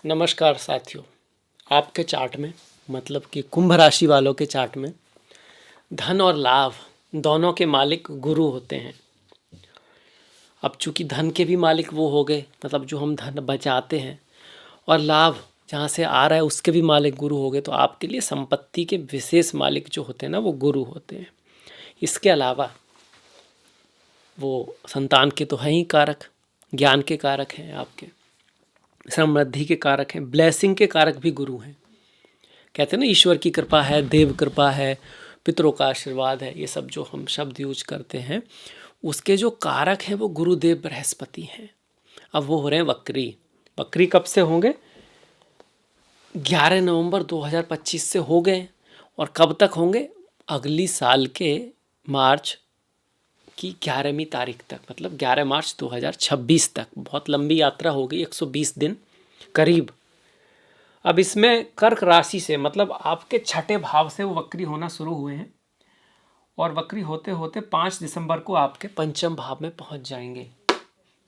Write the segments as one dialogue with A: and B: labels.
A: नमस्कार साथियों। आपके चार्ट में मतलब कि कुंभ राशि वालों के चार्ट में धन और लाभ दोनों के मालिक गुरु होते हैं। अब चूंकि धन के भी मालिक वो हो गए, मतलब जो हम धन बचाते हैं, और लाभ जहाँ से आ रहा है उसके भी मालिक गुरु हो गए, तो आपके लिए संपत्ति के विशेष मालिक जो होते हैं ना, वो गुरु होते हैं। इसके अलावा वो संतान के तो हैं ही कारक, ज्ञान के कारक हैं, आपके समृद्धि के कारक हैं, ब्लेसिंग के कारक भी गुरु हैं। कहते हैं ना, ईश्वर की कृपा है, देव कृपा है, पितरों का आशीर्वाद है, ये सब जो हम शब्द यूज करते हैं, उसके जो कारक हैं वो गुरुदेव बृहस्पति हैं। अब वो हो रहे हैं वक्री। वक्री कब से होंगे? 11 नवंबर 2025 से हो गए। और कब तक होंगे? अगली साल के मार्च की 11वीं तारीख तक, मतलब 11 मार्च 2026 तक। बहुत लंबी यात्रा हो गई, 120 दिन करीब। अब इसमें कर्क राशि से, मतलब आपके छठे भाव से वो वक्री होना शुरू हुए हैं, और वक्री होते होते 5 दिसंबर को आपके पंचम भाव में पहुंच जाएंगे।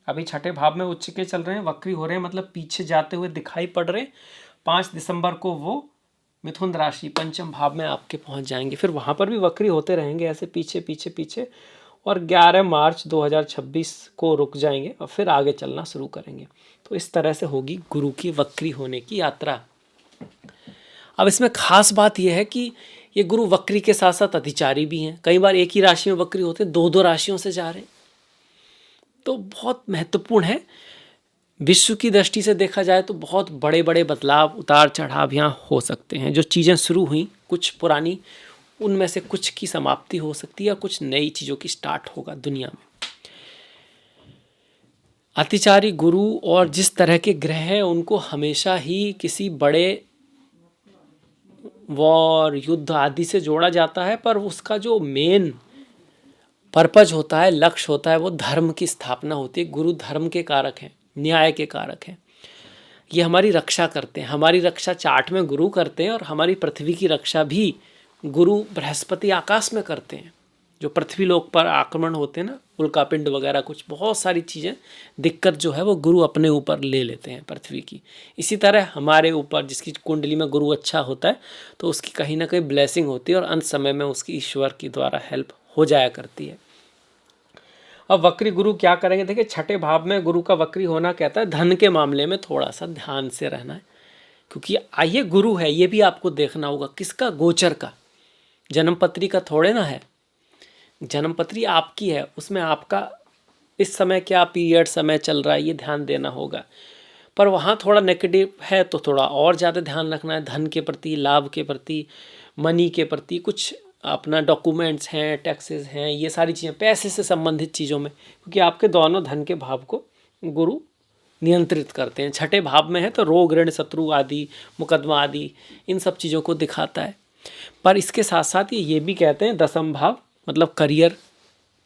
A: अभी छठे भाव में उच्च के चल रहे हैं, वक्री हो रहे हैं, मतलब पीछे जाते हुए दिखाई पड़ रहे हैं। 5 दिसंबर को वो मिथुन राशि पंचम भाव में आपके पहुंच जाएंगे। फिर वहां पर भी वक्री होते रहेंगे ऐसे पीछे पीछे पीछे, और 11 मार्च 2026 को रुक जाएंगे और फिर आगे चलना शुरू करेंगे। तो इस तरह से होगी गुरु की वक्री होने की यात्रा। अब इसमें खास बात यह है कि ये गुरु वक्री के साथ साथ अधिचारी भी हैं। कई बार एक ही राशि में वक्री होते हैं, दो दो राशियों से जा रहे हैं, तो बहुत महत्वपूर्ण है। विश्व की दृष्टि से देखा जाए तो बहुत बड़े बड़े बदलाव, उतार चढ़ाव यहाँ हो सकते हैं। जो चीज़ें शुरू हुई कुछ पुरानी, उनमें से कुछ की समाप्ति हो सकती है और कुछ नई चीज़ों की स्टार्ट होगा दुनिया में। अतिचारी गुरु और जिस तरह के ग्रह हैं उनको हमेशा ही किसी बड़े वॉर, युद्ध आदि से जोड़ा जाता है, पर उसका जो मेन पर्पज होता है, लक्ष्य होता है, वो धर्म की स्थापना होती है। गुरु धर्म के कारक हैं, न्याय के कारक हैं। ये हमारी रक्षा करते हैं, हमारी रक्षा चार्ट में गुरु करते हैं, और हमारी पृथ्वी की रक्षा भी गुरु बृहस्पति आकाश में करते हैं। जो पृथ्वी लोक पर आक्रमण होते हैं ना, उल्कापिंड वगैरह, कुछ बहुत सारी चीज़ें, दिक्कत जो है वो गुरु अपने ऊपर ले लेते हैं पृथ्वी की। इसी तरह हमारे ऊपर जिसकी कुंडली में गुरु अच्छा होता है, तो उसकी कहीं ना कहीं ब्लेसिंग होती है, और अंत समय में उसकी ईश्वर की द्वारा हेल्प हो जाया करती है। अब वक्री गुरु क्या करेंगे? देखिए, छठे भाव में गुरु का वक्री होना कहता है धन के मामले में थोड़ा सा ध्यान से रहना है, क्योंकि आइए गुरु है, ये भी आपको देखना होगा किसका? गोचर का। जन्मपत्री का थोड़े ना है। जन्मपत्री आपकी है, उसमें आपका इस समय क्या पीरियड समय चल रहा है, ये ध्यान देना होगा। पर वहाँ थोड़ा नेगेटिव है, तो थोड़ा और ज़्यादा ध्यान रखना है धन के प्रति, लाभ के प्रति, मनी के प्रति। कुछ अपना डॉक्यूमेंट्स हैं, टैक्सेस हैं, ये सारी चीज़ें पैसे से संबंधित चीज़ों में, क्योंकि आपके दोनों धन के भाव को गुरु नियंत्रित करते हैं। छठे भाव में है तो रोग, ऋण, शत्रु आदि, मुकदमा आदि, इन सब चीज़ों को दिखाता है। पर इसके साथ साथ ये भी कहते हैं दसम भाव, मतलब करियर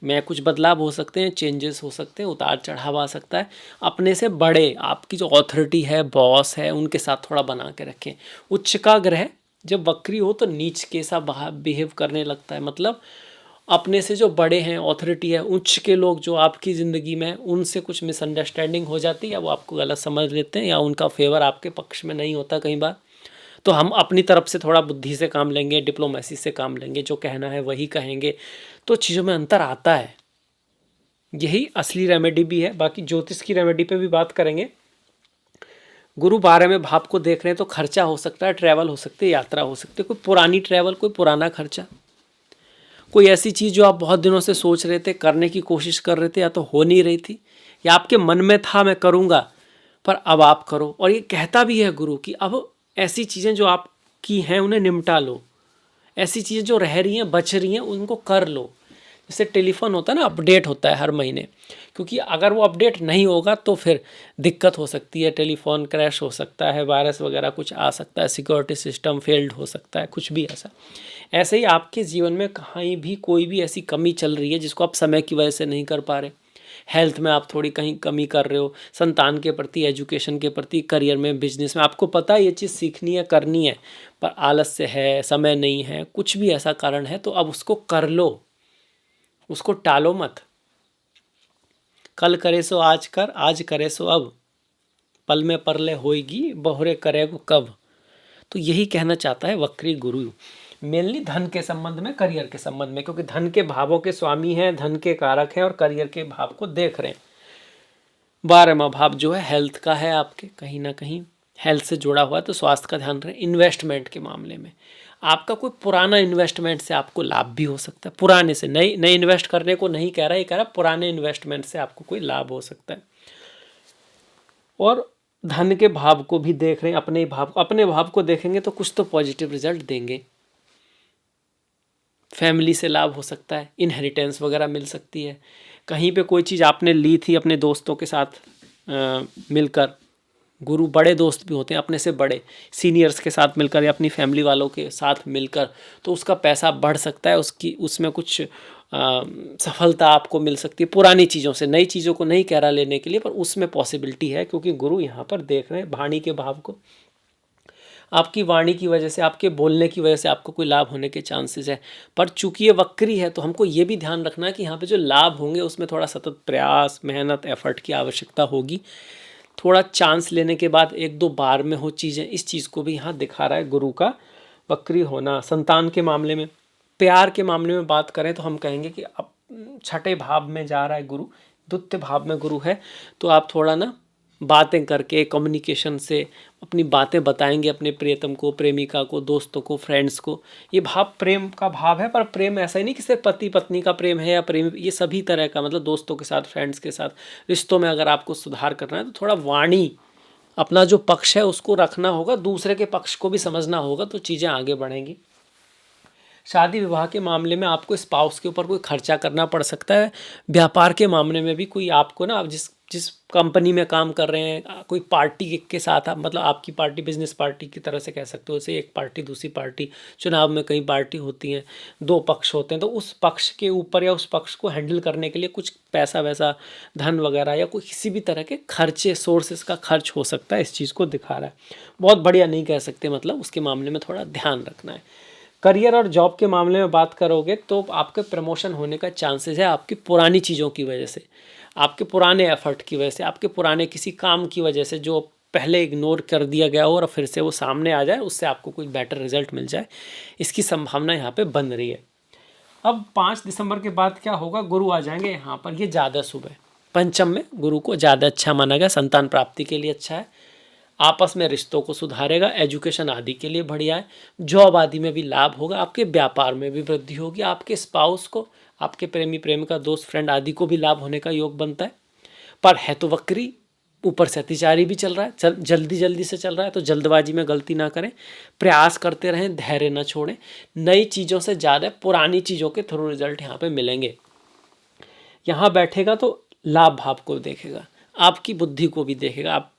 A: में कुछ बदलाव हो सकते हैं, चेंजेस हो सकते हैं, उतार चढ़ाव आ सकता है। अपने से बड़े, आपकी जो अथॉरिटी है, बॉस है, उनके साथ थोड़ा बना के रखें। उच्च का ग्रह जब वक्री हो तो नीच के सा बिहेव करने लगता है, मतलब अपने से जो बड़े हैं, अथॉरिटी है, उच्च के लोग जो आपकी ज़िंदगी में, उनसे कुछ मिसअंडरस्टैंडिंग हो जाती है, या वो आपको गलत समझ लेते हैं, या उनका फेवर आपके पक्ष में नहीं होता कई बार। तो हम अपनी तरफ से थोड़ा बुद्धि से काम लेंगे, डिप्लोमेसी से काम लेंगे, जो कहना है वही कहेंगे, तो चीज़ों में अंतर आता है। यही असली रेमेडी भी है। बाकी ज्योतिष की रेमेडी पे भी बात करेंगे। गुरु 12वें भाव को देख रहे हैं तो खर्चा हो सकता है, ट्रैवल हो सकती है, यात्रा हो सकती है, कोई पुरानी ट्रैवल, कोई पुराना खर्चा, कोई ऐसी चीज़ जो आप बहुत दिनों से सोच रहे थे, करने की कोशिश कर रहे थे, या तो हो नहीं रही थी, या आपके मन में था मैं करूँगा, पर अब आप करो। और ये कहता भी है गुरु कि अब ऐसी चीज़ें जो आपकी हैं उन्हें निपटा लो, ऐसी चीज़ें जो रह रही हैं, बच रही हैं, उनको कर लो। जैसे टेलीफोन होता है ना, अपडेट होता है हर महीने, क्योंकि अगर वो अपडेट नहीं होगा तो फिर दिक्कत हो सकती है, टेलीफोन क्रैश हो सकता है, वायरस वगैरह कुछ आ सकता है, सिक्योरिटी सिस्टम फेल्ड हो सकता है, कुछ भी ऐसा। ऐसे ही आपके जीवन में कहीं भी कोई भी ऐसी कमी चल रही है जिसको आप समय की वजह से नहीं कर पा रहे, हेल्थ में आप थोड़ी कहीं कमी कर रहे हो, संतान के प्रति, एजुकेशन के प्रति, करियर में, बिजनेस में, आपको पता है ये चीज़ सीखनी है, करनी है, पर आलस्य है, समय नहीं है, कुछ भी ऐसा कारण है, तो अब उसको कर लो, उसको टालो मत। कल करे सो आज कर, आज करे सो अब। पल में परले होएगी बहुरे करेगो कब। तो यही कहना चाहता है वक्री गुरु, मेनली धन के संबंध में, करियर के संबंध में, क्योंकि धन के भावों के स्वामी हैं, धन के कारक हैं और करियर के भाव को देख रहे हैं। 12वां भाव जो है हेल्थ का है, आपके कहीं ना कहीं हेल्थ से जुड़ा हुआ है, तो स्वास्थ्य का ध्यान रहे। इन्वेस्टमेंट के मामले में आपका कोई पुराना इन्वेस्टमेंट से आपको लाभ भी हो सकता है, पुराने से, नई इन्वेस्ट करने को नहीं कह रहा, ये कह रहा पुराने इन्वेस्टमेंट से आपको कोई लाभ हो सकता है। और धन के भाव को भी देख रहे हैं, अपने भाव को देखेंगे तो कुछ तो पॉजिटिव रिजल्ट देंगे। फैमिली से लाभ हो सकता है, इनहेरिटेंस वगैरह मिल सकती है, कहीं पे कोई चीज़ आपने ली थी अपने दोस्तों के साथ मिलकर, गुरु बड़े दोस्त भी होते हैं अपने से बड़े, सीनियर्स के साथ मिलकर या अपनी फैमिली वालों के साथ मिलकर, तो उसका पैसा बढ़ सकता है, उसमें कुछ सफलता आपको मिल सकती है पुरानी चीज़ों से। नई चीज़ों को नहीं कह रहा लेने के लिए, पर उसमें पॉसिबिलिटी है, क्योंकि गुरु यहाँ पर देख रहे हैं वाणी के भाव को। आपकी वाणी की वजह से, आपके बोलने की वजह से आपको कोई लाभ होने के चांसेस है। पर चूंकि ये वक्री है तो हमको ये भी ध्यान रखना है कि यहाँ पे जो लाभ होंगे उसमें थोड़ा सतत प्रयास, मेहनत, एफर्ट की आवश्यकता होगी। थोड़ा चांस लेने के बाद 1-2 बार में हो चीज़ें, इस चीज़ को भी यहाँ दिखा रहा है गुरु का वक्री होना। संतान के मामले में, प्यार के मामले में बात करें तो हम कहेंगे कि अब 6ठे भाव में जा रहा है गुरु, द्वितीय भाव में गुरु है, तो आप थोड़ा ना बातें करके, कम्युनिकेशन से अपनी बातें बताएंगे अपने प्रियतम को, प्रेमिका को, दोस्तों को, फ्रेंड्स को। ये भाव प्रेम का भाव है, पर प्रेम ऐसा ही नहीं कि सिर्फ पति पत्नी का प्रेम है या प्रेम, ये सभी तरह का, मतलब दोस्तों के साथ, फ्रेंड्स के साथ, रिश्तों में अगर आपको सुधार करना है तो थोड़ा वाणी, अपना जो पक्ष है उसको रखना होगा, दूसरे के पक्ष को भी समझना होगा, तो चीज़ें आगे बढ़ेंगी। शादी विवाह के मामले में आपको स्पाउस के ऊपर कोई खर्चा करना पड़ सकता है। व्यापार के मामले में भी कोई आपको ना, आप जिस कंपनी में काम कर रहे हैं, कोई पार्टी के साथ, आप मतलब आपकी पार्टी बिजनेस पार्टी की तरह से कह सकते हो, जैसे एक पार्टी दूसरी पार्टी, चुनाव में कई पार्टी होती हैं, 2 पक्ष होते हैं, तो उस पक्ष के ऊपर या उस पक्ष को हैंडल करने के लिए कुछ पैसा वैसा, धन वगैरह या कोई किसी भी तरह के खर्चे, सोर्सेस का खर्च हो सकता है, इस चीज़ को दिखा रहा है। बहुत बढ़िया नहीं कह सकते, मतलब उसके मामले में थोड़ा ध्यान रखना है। करियर और जॉब के मामले में बात करोगे तो आपके प्रमोशन होने का चांसेस है आपकी पुरानी चीज़ों की वजह से, आपके पुराने एफर्ट की वजह से, आपके पुराने किसी काम की वजह से जो पहले इग्नोर कर दिया गया हो और फिर से वो सामने आ जाए, उससे आपको कोई बेटर रिजल्ट मिल जाए, इसकी संभावना यहाँ पे बन रही है। अब 5 दिसंबर के बाद क्या होगा, गुरु आ जाएंगे यहाँ पर, ये ज़्यादा शुभ है। पंचम में गुरु को ज़्यादा अच्छा माना गया, संतान प्राप्ति के लिए अच्छा है, आपस में रिश्तों को सुधारेगा, एजुकेशन आदि के लिए बढ़िया है, जॉब आदि में भी लाभ होगा, आपके व्यापार में भी वृद्धि होगी, आपके स्पाउस को, आपके प्रेमी प्रेमिका, दोस्त, फ्रेंड आदि को भी लाभ होने का योग बनता है। पर है तो वक्री, ऊपर से अतिचारी भी चल रहा है, जल्दी से चल रहा है, तो जल्दबाजी में गलती ना करें, प्रयास करते रहें, धैर्य न छोड़ें। नई चीज़ों से ज़्यादा पुरानी चीज़ों के थ्रू रिजल्ट यहाँ पे मिलेंगे। यहाँ बैठेगा तो लाभ भाव को देखेगा, आपकी बुद्धि को भी देखेगा, आप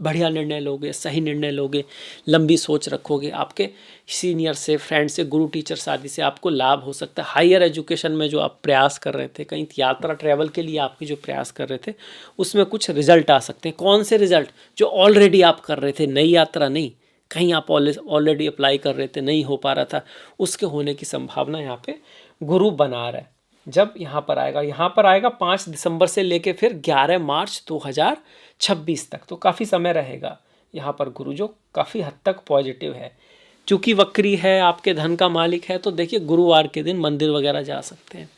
A: बढ़िया निर्णय लोगे, सही निर्णय लोगे, लंबी सोच रखोगे, आपके सीनियर से, फ्रेंड से, गुरु टीचर्स आदि से आपको लाभ हो सकता है। हायर एजुकेशन में जो आप प्रयास कर रहे थे, कहीं यात्रा ट्रैवल के लिए आपकी जो प्रयास कर रहे थे, उसमें कुछ रिजल्ट आ सकते हैं। कौन से रिजल्ट? जो ऑलरेडी आप कर रहे थे, नई यात्रा नहीं, कहीं आप ऑलरेडी अप्लाई कर रहे थे, नहीं हो पा रहा था, उसके होने की संभावना यहाँ पे गुरु बना रहा है। जब यहाँ पर आएगा 5 दिसंबर से लेके फिर 11 मार्च 2026 तक, तो काफ़ी समय रहेगा यहाँ पर गुरु, जो काफ़ी हद तक पॉजिटिव है। चूँकि वक्री है, आपके धन का मालिक है, तो देखिए गुरुवार के दिन मंदिर वगैरह जा सकते हैं,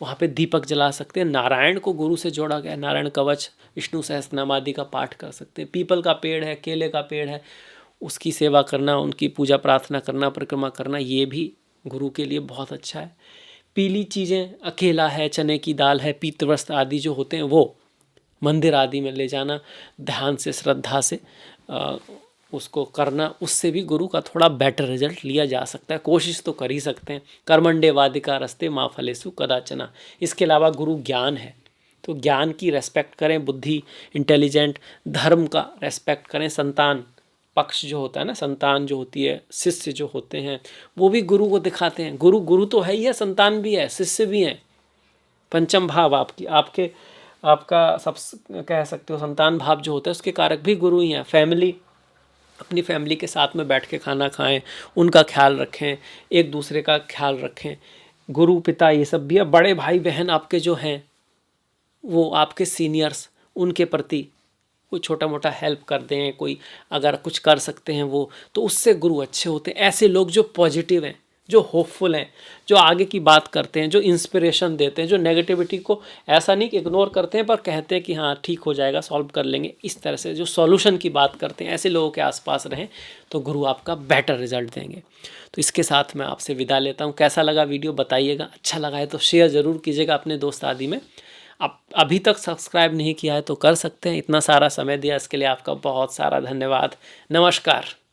A: वहाँ पे दीपक जला सकते हैं, नारायण को गुरु से जोड़ा गया, नारायण कवच, विष्णु सहस्त्रनाम आदि का पाठ कर सकते हैं। पीपल का पेड़ है, केले का पेड़ है, उसकी सेवा करना, उनकी पूजा प्रार्थना करना, परिक्रमा करना, ये भी गुरु के लिए बहुत अच्छा है। पीली चीज़ें, अकेला है, चने की दाल है, पीतवस्त्र आदि जो होते हैं वो मंदिर आदि में ले जाना, ध्यान से, श्रद्धा से उसको करना, उससे भी गुरु का थोड़ा बेटर रिजल्ट लिया जा सकता है। कोशिश तो कर ही सकते हैं। कर्मण्डे वादिका रस्ते माँ फलेसु कदाचना। इसके अलावा गुरु ज्ञान है, तो ज्ञान की रेस्पेक्ट करें, बुद्धि, इंटेलिजेंट, धर्म का रेस्पेक्ट करें। संतान पक्ष जो होता है ना, संतान जो होती है, शिष्य जो होते हैं, वो भी गुरु को दिखाते हैं। गुरु तो है ही है, संतान भी है, शिष्य भी हैं। पंचम भाव आपका सब कह सकते हो, संतान भाव जो होता है उसके कारक भी गुरु ही हैं। फैमिली, अपनी फैमिली के साथ में बैठ के खाना खाएं, उनका ख्याल रखें, एक दूसरे का ख्याल रखें। गुरु पिता ये सब भी है। बड़े भाई बहन आपके जो हैं, वो आपके सीनियर्स, उनके प्रति कोई छोटा मोटा हेल्प कर दें, कोई अगर कुछ कर सकते हैं वो, तो उससे गुरु अच्छे होते हैं। ऐसे लोग जो पॉजिटिव हैं, जो होपफुल हैं, जो आगे की बात करते हैं, जो इंस्पिरेशन देते हैं, जो नेगेटिविटी को ऐसा नहीं कि इग्नोर करते हैं पर कहते हैं कि हाँ ठीक हो जाएगा, सॉल्व कर लेंगे, इस तरह से जो सॉल्यूशन की बात करते हैं, ऐसे लोगों के आसपास रहें तो गुरु आपका बेटर रिजल्ट देंगे। तो इसके साथ मैं आपसे विदा लेता हूँ। कैसा लगा वीडियो बताइएगा, अच्छा लगा है तो शेयर ज़रूर कीजिएगा अपने दोस्त आदि में। आप अभी तक सब्सक्राइब नहीं किया है तो कर सकते हैं। इतना सारा समय दिया इसके लिए आपका बहुत सारा धन्यवाद। नमस्कार।